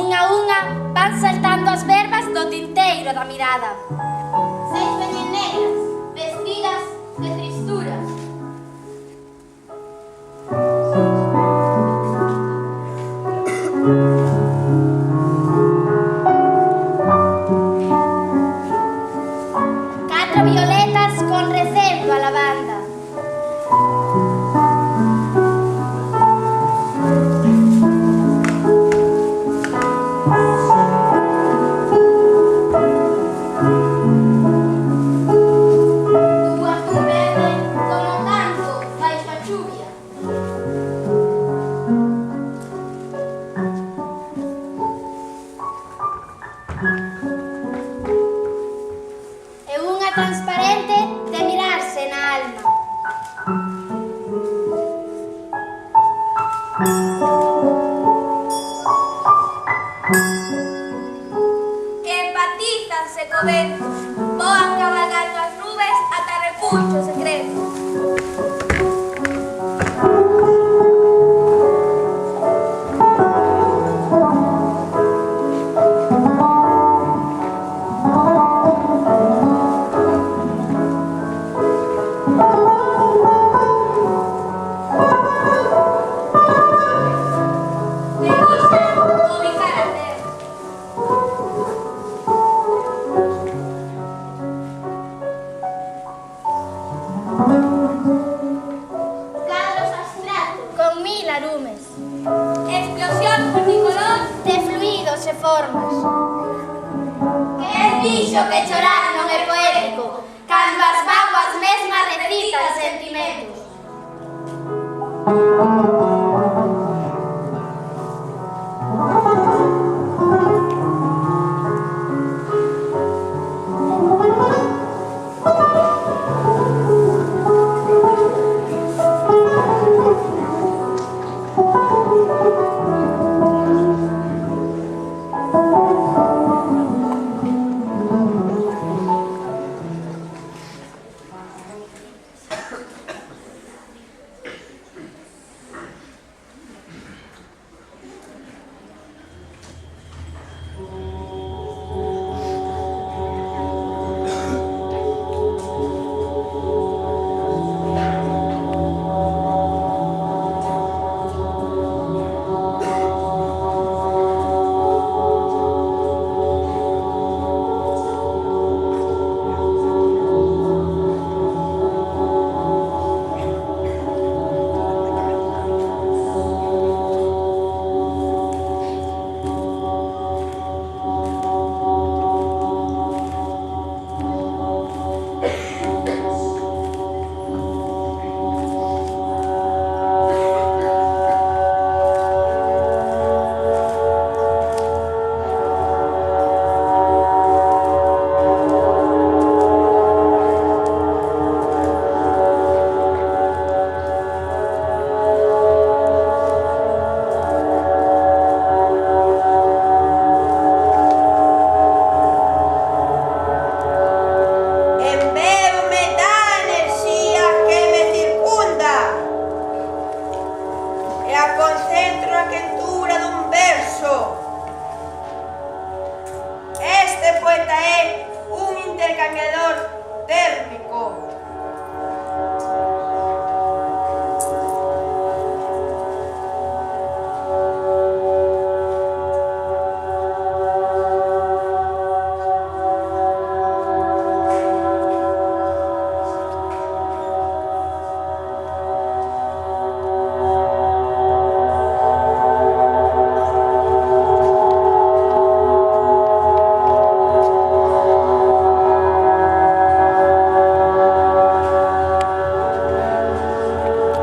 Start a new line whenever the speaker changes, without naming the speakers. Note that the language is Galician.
Unha a unha van saltando as verbas do tinteiro da mirada.
6 veñen negras, vestidas de tristuras.
Catro violetas con recendo a lavanda.
Un azul verde como tanto baixo a chuvia.
E unha transparente de mirarse na alma.
Que empatizanse co vento, voan cabalgando as nubes ata repuncho secreto. Debuxan o bicar a terra. Cadros abstractos,
Con 1000 arumes
explosión multicolor.
de fluidos e formas.
Quen dixo que chorar non é poético, cando as vaguas mesmas recitan sentimentos.